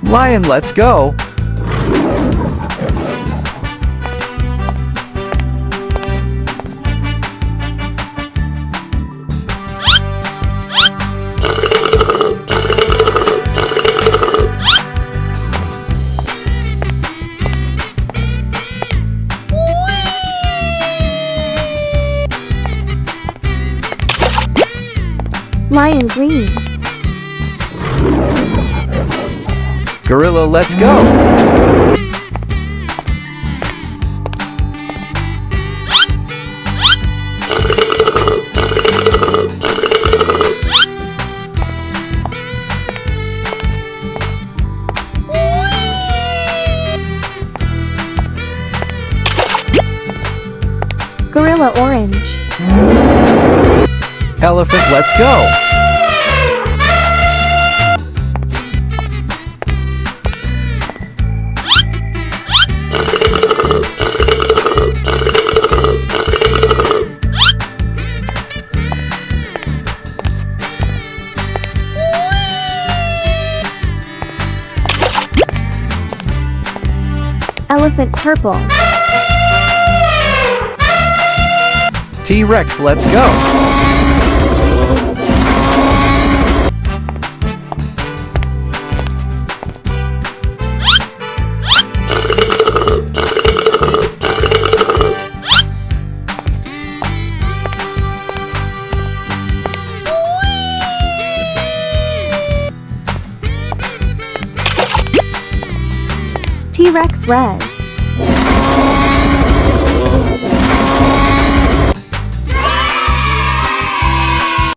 Lion, let's go. Lion green. Gorilla, let's go. Gorilla orange. Elephant, let's go. Elephant purple. T-Rex, let's go. T-Rex red.